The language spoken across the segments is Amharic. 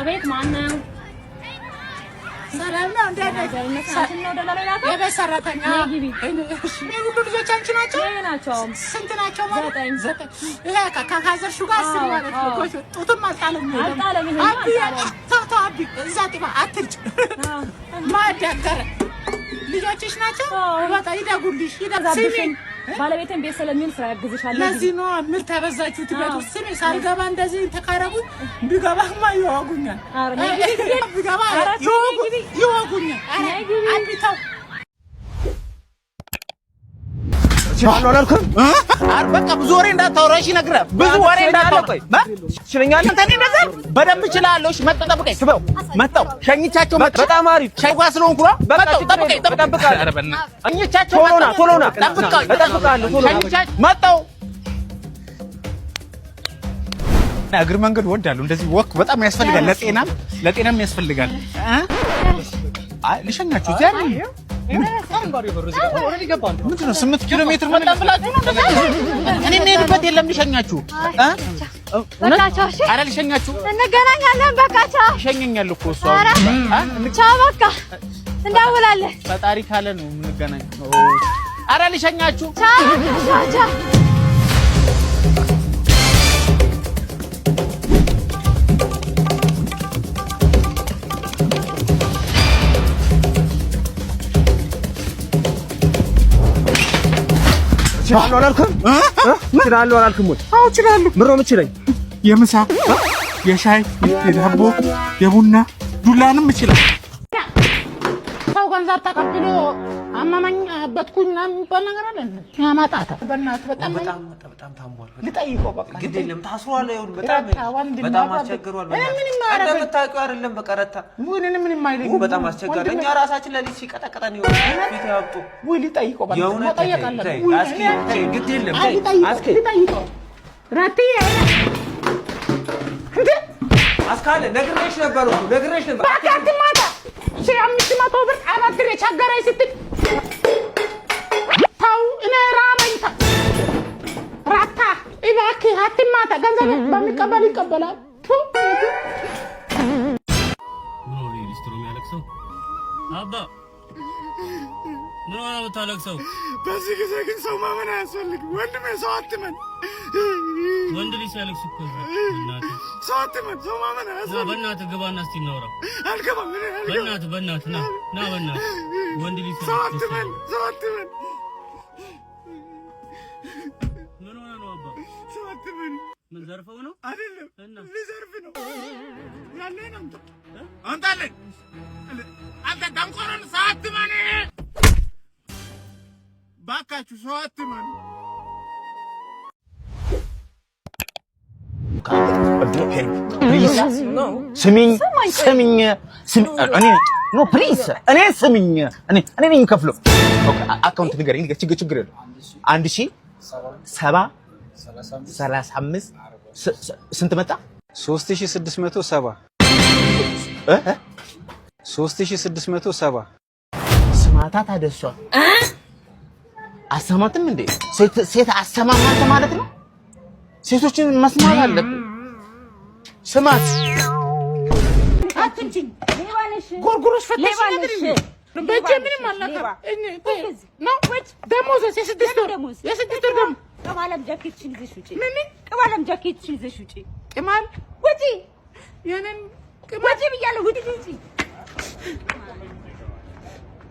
አቤት ማነው? ሰላም ነው እንዴ? የቤት ሰራተኛ ሁሉ ልጆች አንቺ ናቸው? ናቸው። ስንት ናቸው ማለት? 9 ይሄ ከካዘርሹ ጋር 10 ማለት ነው። ጡትም አልጣለም። አቢ እዛ ጥባ አትርጭ ማዳገረ ልጆችሽ ናቸው? በቃ ይደጉልሽ ይደጉልሽ። ባለቤቴን ቤት ስለሚል ስራ ያግዝሻል። ለዚህ ነው ምን ተበዛችሁ ትበቱ ስሚ ሳልገባ እንደዚህ ተካረጉ ቢገባማ ይወጉኛል። ቢገባ ይወጉኛል። አቢታው አልወለድኩም በቃ ብዙ ወሬ እንዳታወራሽ ይነግራ ብዙ ወሬ እንዳታወራሽ ትችለኛለህ እንዴ? እንደዛ በደንብ እችላለሁ። እሺ መጣ ጠብቀኝ ስበው መጣው ሸኝቻቸው መጣ በጣም አሪፍ ሸይጓ ስለሆንኩ መጣው ጠብቀኝ ጠብቃለሁ። ኧረ በእናትህ ሸኝቻቸው ቶሎና ጠብቃለሁ ሸኝቻቸው መጣው እግር መንገድ ወዳለሁ። እንደዚህ ወክ በጣም ያስፈልጋል። ለጤናም ያስፈልጋል። አይ ልሸኛችሁ እዚያ ነኝ ምንድነው 8 ኪሎ ሜትር መጣ ብላችሁ ነው? እኔ የምሄድበት የለም። ልሸኛችሁ ኧረ ልሸኛችሁ እንገናኛለን። በቃ ቻው። ይሸኘኛል እኮ እሷ ቻው በቃ እንደውላለን። ፈጣሪ ካለ ነው የምንገናኘው። ኧረ ልሸኛችሁ ቻው። እችላለሁ አላልኩም ወይ? አዎ እችላለሁ። ምሮ ምችለኝ የምሳ የሻይ የዳቦ የቡና ዱላንም እችላለሁ። ሰው ገንዘብ ተቀብሎ አማማኝ አበትኩኝ የሚባል ነገር አለ እንዴ? ያማጣታ በእናትህ በጣም ታሟል። ልጠይቀው በቃ ግድ የለም ታስሯል። ይሁን በጣም አስቸግሯል። እንደምታውቂው አይደለም በቀረታ ምንም አይልም። በጣም አስቸጋሪ እኛ ራሳችን ለሊት ሲቀጠቀጠን ይሁን ፊት ያብጡ ወይ ልጠይቀው በቃ መጠየቅ አለብኝ። አስኪ ግድ የለም አስኪ ልጠይቀው ራትዬ እንዴ አስካለ ነግሬሽ ነበር በቃ አትማታ 500 ብር አባክሬ ቸገረኝ ስትል ታው እኔ ራበኝ ራታ እባክህ አትማታ። ገንዘብ በሚቀበል ይቀበላል። ኖሪ ሊስትሮ የሚያለቅሰው አባ ምን ሆነ የምታለቅሰው? በዚህ ጊዜ ግን ሰው ማመን አያስፈልግም ወንድሜ። ሰው አትመን። ወንድ ልጅ ሲያለቅስ እኮ እናት ሰው አትመን። ሰው ማመን አያስፈልግም። በእናትህ ግባና እስቲ እናውራ። አልገባም። በእናትህ ና በእናትህ ወንድ ልጅ ሰው አትመን። ምን ሆነ ነው አባ? ሰው አትመን። ምን ዘርፈው ነው? አይደለም እና ሊዘርፍ ነው ያለኝ ነው አንታለኝ አንተ ዳንቆረን ሰው አትመን። ባካችሁ ሰው አትመን። ስሚኝ እኔ ስሚኝ እኔ ነኝ ከፍሎ አካውንት ንገረኝ። ችግር የለም 1070 ስንት መጣ? 3670 ስማታ ታደሷ አሰማትም እንዴ? ሴት አሰማማት ማለት ነው። ሴቶችን መስማት አለብን። ስማት አትንቺኝ ጎርጎሮሽ ፈተሽ ነግሪኝ። በእጄ ምንም አልነካም። ነው ደሞዝ የስድስት ወር ደሞዝ ቅማለም ጃኬትሽን ይዘሽ ውጪ። ምን ቅማለም ጃኬትሽን ይዘሽ ውጪ። ቅማል ውጪ። የኔን ቅማል ብያለሁ። ውጪ።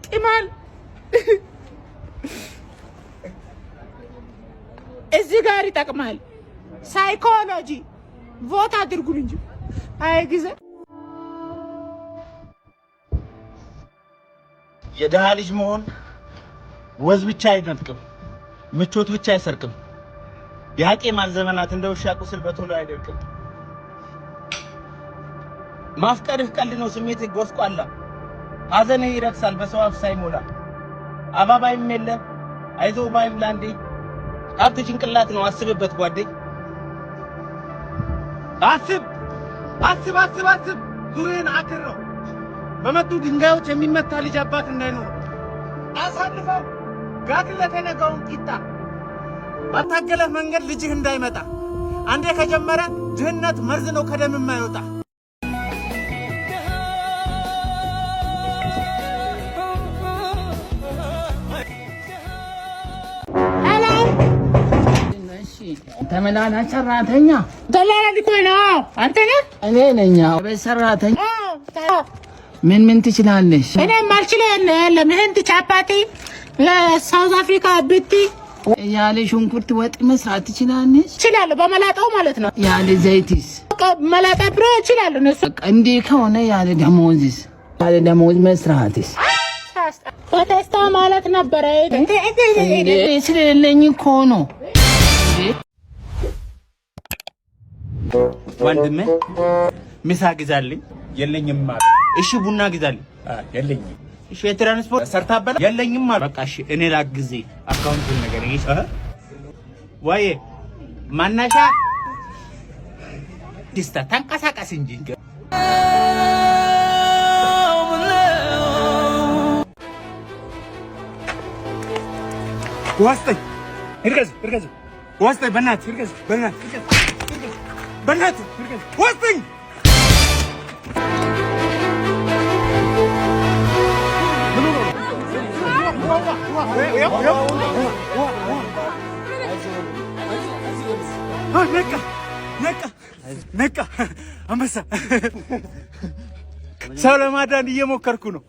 ቅማል እዚህ ጋር ይጠቅማል። ሳይኮሎጂ ቮት አድርጉን እንጂ አይ ጊዜ የደሃ ልጅ መሆን ወዝ ብቻ አይነጥቅም፣ ምቾት ብቻ አይሰርቅም። ያቄ ማዘመናት እንደ ውሻ ቁስል በቶሎ አይደርቅም። ማፍቀርህ ቀልድ ነው፣ ስሜትህ ጎስቋላ። ሐዘንህ ይረክሳል በሰው አፍ ሳይሞላ። አባባይም የለ አይዞህ ባይም ላንዴ። ሀብት ጭንቅላት ነው አስብበት ጓዴ። አስብ ዙሬን አክረው በመጡ ድንጋዮች የሚመታ ልጅ አባት እንዳይኖር አሳልፈው ጋግለት የነገውን ቂጣ ባታገለህ መንገድ ልጅህ እንዳይመጣ። አንዴ ከጀመረ ድህነት መርዝ ነው ከደም የማይወጣ። ተመላላ ሰራተኛ ደላላ ሊኮይ ነው አንተ ነህ እኔ ነኝ ቤት ሰራተኛ ምን ትችላለሽ እኔ ማልችለው ለምን ትቻፓቲ ለሳውዝ አፍሪካ ብቲ ያለ ሽንኩርት ወጥ መስራት ትችላለሽ እችላለሁ በመላጣው ማለት ነው ያለ ዘይትስ መላጣ ብሮ እችላለሁ ነሱ እንዴ ከሆነ ያለ ደሞዝ መስራትስ ወተስታ ማለት ነበር እንዴ ስለሌለኝ እኮ ነው ወንድሜ ምሳ ግዛልኝ የለኝም ማለት እሺ ቡና ግዛልኝ የለኝም እሺ የትራንስፖርት ሰርታበላ የለኝም ማለት በቃ እሺ እኔ ላግዜ አካውንቱን ነገር ይሄ ወይ ማናሻ ዲስታ ተንቀሳቀስ እንጂ ዋስጠኝ እርገዝ ዋስጠኝ በእናትህ እርገዝ በእናትህ ዋስጠኝ ነቃ አንበሳ ሰው ለማዳን እየሞከርኩ ነው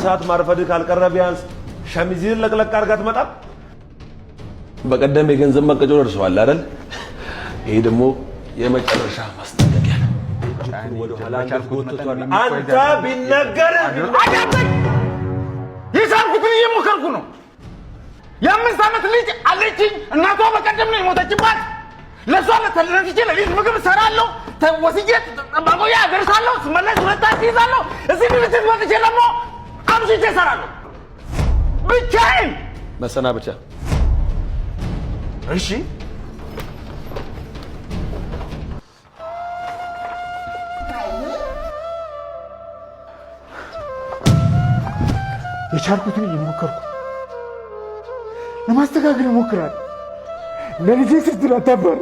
ሰዓት ማርፈድ ካልቀረ ቢያንስ ሸሚዝህን ለቅለቅ አድርጋ ትመጣም። በቀደም የገንዘብ መቀጮ ደርሰዋል አይደል? ይሄ ደግሞ የመጨረሻ ማስጠንቀቂያ ነው። ወደ ኋላ ጎትቷል። አንተ ቢነገር አዳምጥ። የሳልኩትን እየሞከርኩ ነው። የ5 ዓመት ልጅ አለችኝ። እናቷ በቀደም ነው የሞተችባት። ለሷ ለተለነች ለሊት ምግብ እሰራለሁ፣ ወስጄ ማቆያ አደርሳለሁ፣ ስመለስ ሁለታት ይዛለሁ። እዚህ ድርጅት መጥቼ ደግሞ አምሽቼ እሰራለሁ ብቻዬን መሰናበቻ። እሺ የቻልኩትን እየሞከርኩ ለማስተካከል እሞክራለሁ። ለልጄ ስትል አታባር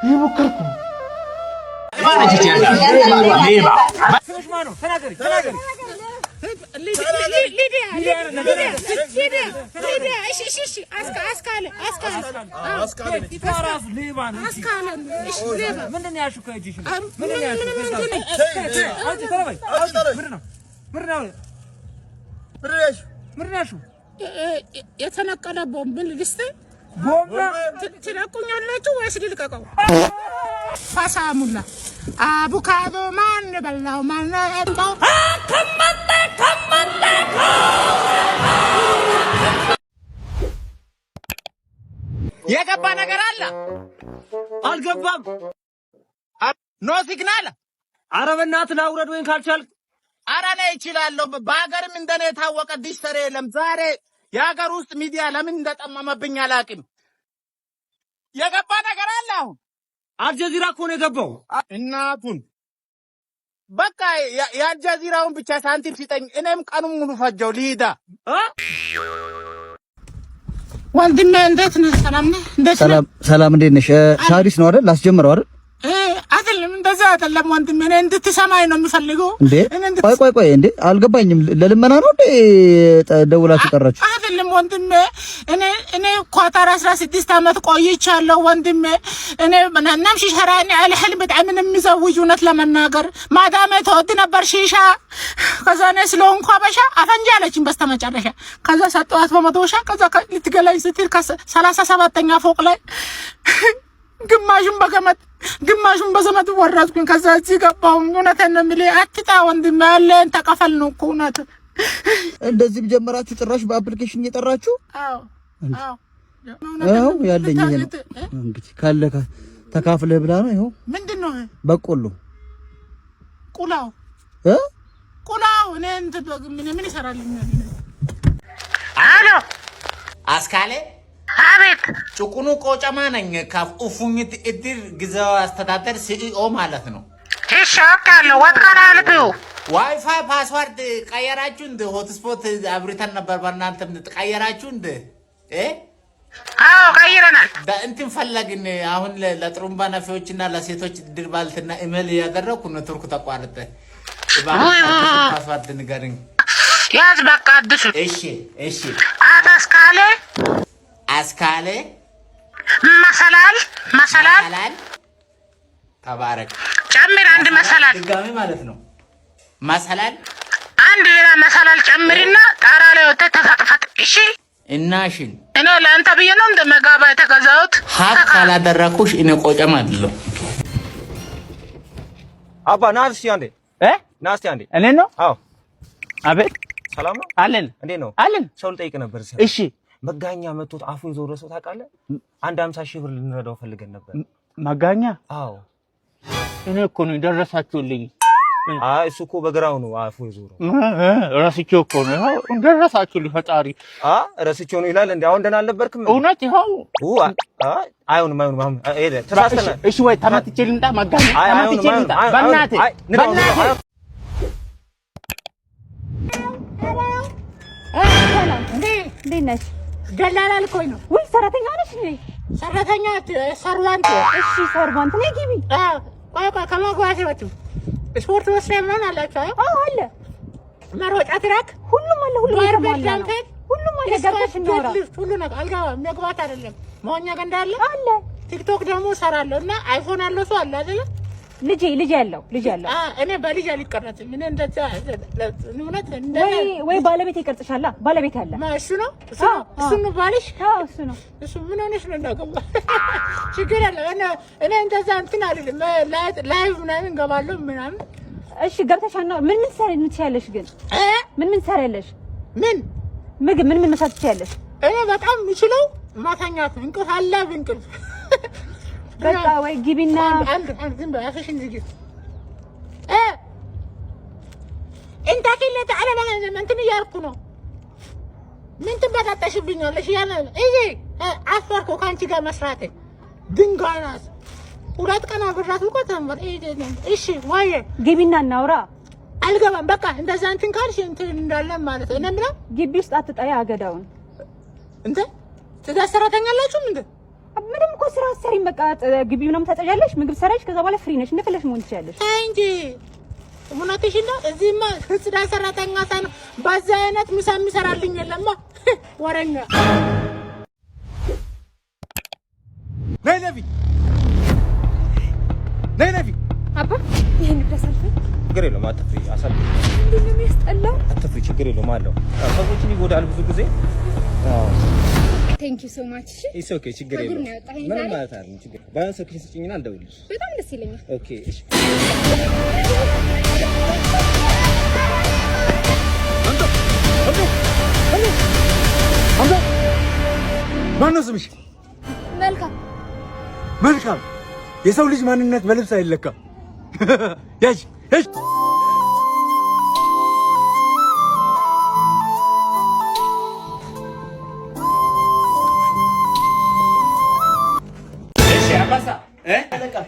እየሞከርኩ ነው። የተነቀለ ቦምብ ልስጥ ትለቁኛላችሁ ወይስ ልልቀቀው? ፋሳሙላ አቡካዶ ማን በላው ማን ያጣው? የገባ ነገር አለ አልገባም። ኖ ሲግናል። ኧረ በእናትህ አውረድ ወይን ካልቻልክ። ኧረ እኔ እችላለሁ። በሀገርም እንደኔ የታወቀ ዲሽተር የለም። ዛሬ የሀገር ውስጥ ሚዲያ ለምን እንደጠመመብኝ አላውቅም። የገባ ነገር አለ። አሁን አልጀዚራ እኮ ነው የገባው። እናቱን በቃ የአልጀዚራውን ብቻ ሳንቲም ሲጠኝ እኔም ቀኑን ሙሉ ፈጀው ልሂዳ። ወንድሜ እንዴት ነህ? ሰላም ነህ? ሰላም እንዴት ነሽ? ሳሪስ ነው አይደል? ላስጀምረው አይደል? አይደለም እንደዛ አይደለም ወንድሜ፣ እኔ እንድትሰማኝ ነው የምፈልገው። እንዴ ቆይ እንዴ አልገባኝም። ለልመና ነው እንዴ ደውላችሁ ጠራችሁ? አይደለም ወንድሜ፣ እኔ ኳታር 16 ዓመት ቆይቻለሁ ወንድሜ። እኔ ምናንም ሺሻራኒ አልህልም በጣም የሚዘውጅ እውነት ለመናገር ማዳሜ ተወድ ነበር ሺሻ። ከዛ እኔ ስለሆንኩ አበሻ አፈንጃ አለችኝ በስተመጨረሻ። ከዛ ሰጠኋት በመቶሻ። ከዛ ልትገላኝ ስትል ከ37ኛ ፎቅ ላይ ግማሹን በገመድ ግማሹን በዘመድ ወረድኩኝ። ከዛ እዚህ ገባሁ። እውነቴን ነው የምልህ። አትጣ ወንድሜ፣ ያለን ተቀፈል ነው እኮ እውነት። እንደዚህ ጀመራችሁ ጭራሽ በአፕሊኬሽን እየጠራችሁ? አዎ አዎ ያለኝ ይሄ ነው እንግዲህ። ካለ ተካፍለህ ብላ ነው። ይኸው ምንድነው? በቆሎ ቁላው እኔ ምን ይሰራልኛል? አሎ አስካለ። አቤት። ጭቁኑ ቆጨማ ነኝ። ካፍ ኡፉኝት እድር ጊዜያዊ አስተዳደር ሲኢኦ ማለት ነው። እሺ አውቃለሁ። ወጥቃና ልብዩ ዋይፋይ ፓስዋርድ ቀየራችሁ እንደ ሆትስፖት አብሪተን ነበር በእናንተም ቀየራችሁ እንደ አዎ ቀይረናል። እንትን ፈለግን አሁን ለጥሩምባ ነፊዎችና ለሴቶች ድርባልትና ኢሜል ያደረኩ ነው። ቱርክ ተቋረጠ። ፓስዋርድ ንገረኝ። ያዝ በቃ አዲሱ። እሺ አስካለ መሰላል ተባረክ። ጨምር አንድ መሰላል ድጋሚ ማለት ነው። መሰላል አንድ ሌላ መሰላል ጨምሪና ጣራ ላይ ወጥተህ ተፈጥፈጥ። እሺ እናሽን እኔ ለአንተ ብዬ ነው እንደ መጋባ የተገዛሁት። ሀቅ ካላደረኩሽ እኔ ቆጨም አይደለም። አባ ናስቲ አንዴ ናስቲ አንዴ እኔ ነው። አዎ አቤት። ሰላም ነው አለን። እንዴት ነው አለን። ሰው ልጠይቅ ነበር። እሺ መጋኛ መጥቶት አፉን ዞረ ሰው ታውቃለህ? አንድ 50 ሺህ ብር ልንረዳው ፈልገን ነበር። መጋኛ? አዎ እኔ እኮ ነው ደረሳችሁልኝ። አይ እሱ እኮ በግራው ነው አፉ ይዞረው። ረስቼው እኮ ነው። ይኸው ደረሳችሁልኝ። ፈጣሪ ረስቼው ነው ይላል እንዴ? አሁን ደህና አልነበርክም? እውነት ይኸው። አይሆንም አሁን ሄደ ተሳስተናል። እሺ ወይ ተመትቼ ልምጣ? መጋኛ ተመትቼ ልምጣ? በእናትህ እንዴት ነሽ? ደላላ ልኮኝ ነው። ውይ ሰራተኛ ነሽ እንዴ? ሰራተኛ ሰርቫንት። እሺ ሰርቫንት ነኝ። ግቢ። ቆይ ከመግባቴ በፊት ስፖርት መስሪያ ምን አላችሁ? አዎ አለ። መሮጫ ትራክ ሁሉም አለ። ሁሉም አለ። ገብተሽ እንወራ። ሁሉ ነገር አልገባም። መግባት አይደለም መሆኛ ገንዳ አለ። ቲክቶክ ደግሞ እሰራለሁ እና አይፎን ያለው ሰው አለ አይደለ? ልጅ ያለው እኔ በልጅ አልቀረጽም። እኔ እንደዛ እውነት ወይ ባለቤት ይቀርጽሻል። ባለቤት አለ። እሱ ነው ባልሽ? አዎ እሱ ነው። እሱ ምን ሆነሽ ነው? እንዳገባ ችግር የለም። እኔ እንደዛ እንትን አይደለም። ላይቭ ምናምን እንገባለሁ ምናምን። እሺ ገብተሻና ምን ትሰሪያለሽ? ግን ምን ትሰሪያለሽ? ምግብ ምን መስራት ትችያለሽ? እኔ በጣም የምችለው ማታኛት እንቅልፍ አለ ብንቅልፍ በቃ ወይ ግቢና አንድ ዝም በይ አፍሽን ዝጊ። እንታ ከለተ አለና እንትን እያልኩ ነው። ምን ትበጣጠሽብኛለሽ? እዚህ አፈርኩ ከአንቺ ጋር መስራቴ። ድንጋይ ናት። 2 ቀን አብራት እኮ ተንበር። እሺ ወይ ግቢና እናውራ። አልገባም። በቃ እንደዛ እንትን ካልሽ እንትን እንዳለን ማለት ነው። ምንም ግቢ ውስጥ አትጣይ አገዳውን። ትዳር ሰራተኛላችሁ ምንድን? ምንም እኮ ስራ አሰሪም። በቃ ግቢ ምናምን ታጠጃለሽ፣ ምግብ ሰራሽ፣ ከዛ በኋላ ፍሪ ነሽ፣ እንደፈለሽ መሆን ትችያለሽ። አይ እንጂ ሙናተሽና እዚህማ ትዳር ሰራተኛ ሳይሆን በዛ አይነት ምሳ የሚሰራልኝ የለማ። ወረኛ ነይ ነቢ አባ ይሄን ደሰልፈ ችግር የለውም አትፍሪ። አሳልፍ እንዴት ነው የሚያስጠላው? አትፍሪ፣ ችግር የለውም አለው። ሰዎችን ይጎዳል ብዙ ጊዜ። ቴንክ ዩ ሶ ማች። ኢትስ ኦኬ፣ ችግር የለውም። ምንም ማለት አይደለም። ችግር ባይሆን ስልክሽን ስጪኝና አልደውልልሽ። በጣም ደስ ይለኛል። ኦኬ እሺ። ማነው ስምሽ? መልካም። የሰው ልጅ ማንነት በልብስ አይለካም። ያጅ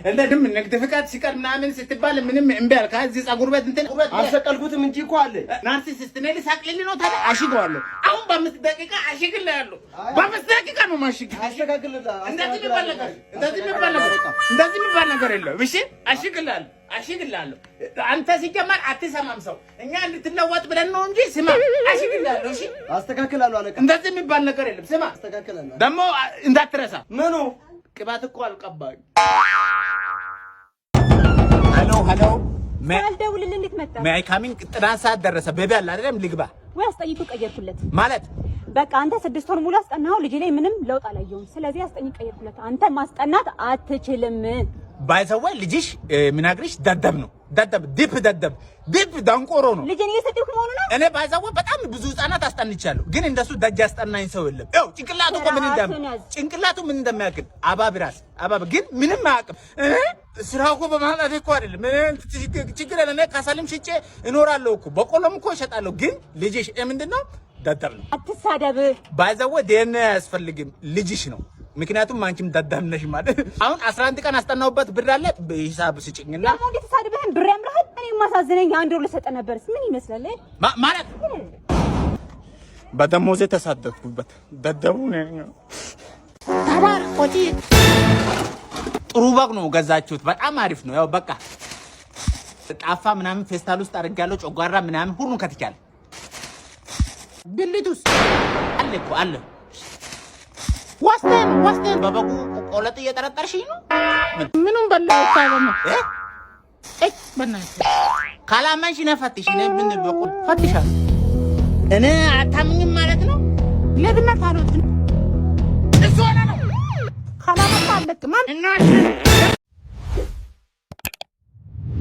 እንደድም ንግድ ፍቃድ ሲቀር ምናምን ስትባል ምንም እምቢ አልክ። እዚህ ፀጉር ቤት እንትን አልሰቀልኩትም እንጂ እኮ አለ። ናርሲሲስት ነኝ ልሳቅልኝ ነው ታዲያ? አሽገዋለሁ። አሁን በ5 ደቂቃ አሽግልሃለሁ። በ5 ደቂቃ ነው ማሽግ። እንደዚህ የሚባል ነገር የለውም። እሺ አሽግልሃለሁ። አንተ ሲጀመር አትሰማም ሰው። እኛ እንድትለወጥ ብለን ነው እንጂ ስማ፣ አሽግልሃለሁ። እሺ አስተካክላለሁ አለቃ። እንደዚህ የሚባል ነገር የለም። ስማ አስተካክላለሁ። ደግሞ እንዳትረሳ። ምኑ ቅባት እኮ አልቀባኝ። ሄሎ አልደውልልህ። እንዴት መጣ? ማይ ካሚንግ ጥናት ሰዓት ደረሰ። ቤቢ አለ አይደለም ልግባ ወይ አስጠይቁ ቀየርኩለት ማለት በቃ አንተ 6 ወር ሙሉ አስጠናኸው። ልጅ ላይ ምንም ለውጥ አላየሁም። ስለዚህ አስጠይቅ ቀየርኩለት። አንተ ማስጠናት አትችልም። ባይዘው ልጅሽ ምናግርሽ ደደብ ነው። ዲፕ ደንቆሮ ነው። ልጅን እየሰጠሁ መሆኑ ነው። እኔ ባይዘው በጣም ብዙ ህፃናት አስጠንቻለሁ፣ ግን እንደሱ ደጅ አስጠናኝ ሰው የለም። ይኸው ጭንቅላቱ እኮ ምን እንደሚያክል አባብ ግን ምንም አያውቅም። ስራው እኮ በማለት እኮ አይደለም። ምን ችግር አለ? እኔ ካሳልም ሽጬ እኖራለሁ እኮ በቆሎም እኮ እሸጣለሁ። ግን ልጅሽ ምንድነው? ደደብ ነው። አትሳደብ። ባይዘው ደህና አያስፈልግም ልጅሽ ነው። ምክንያቱም አንቺም ደደብ ነሽ ማለት። አሁን 11 ቀን አስጠናውበት ብር አለ በሂሳብ ስጭኝና ለምን እንዴት ተሳድበህን ብር ያምራል? እኔ ማሳዝነኝ አንድ ወር ልሰጠ ነበርስ ምን ይመስላል ማለት በደሞዜ ተሳደብኩበት። ደደቡ ነኝ። ተባረኮቲ ጥሩ በግ ነው ገዛችሁት። በጣም አሪፍ ነው። ያው በቃ ጣፋ ምናምን ፌስታል ውስጥ አድርጋለሁ። ጮጓራ ምናምን ሁሉን ከትቻለሁ። ብልቱስ አለ እኮ አለ። ወስደን በበጉ ቆለጥ እየጠረጠርሽኝ ነው። ምኑን በላው ታበነ በእናትህ ካላመንሽ ነፈትሽ ምን በቁ ፈትሻል። እኔ አታምኝም ማለት ነው። ለግነት አሉት እሱ ሆነ ነው ካላመጣ አለቅ ማን እና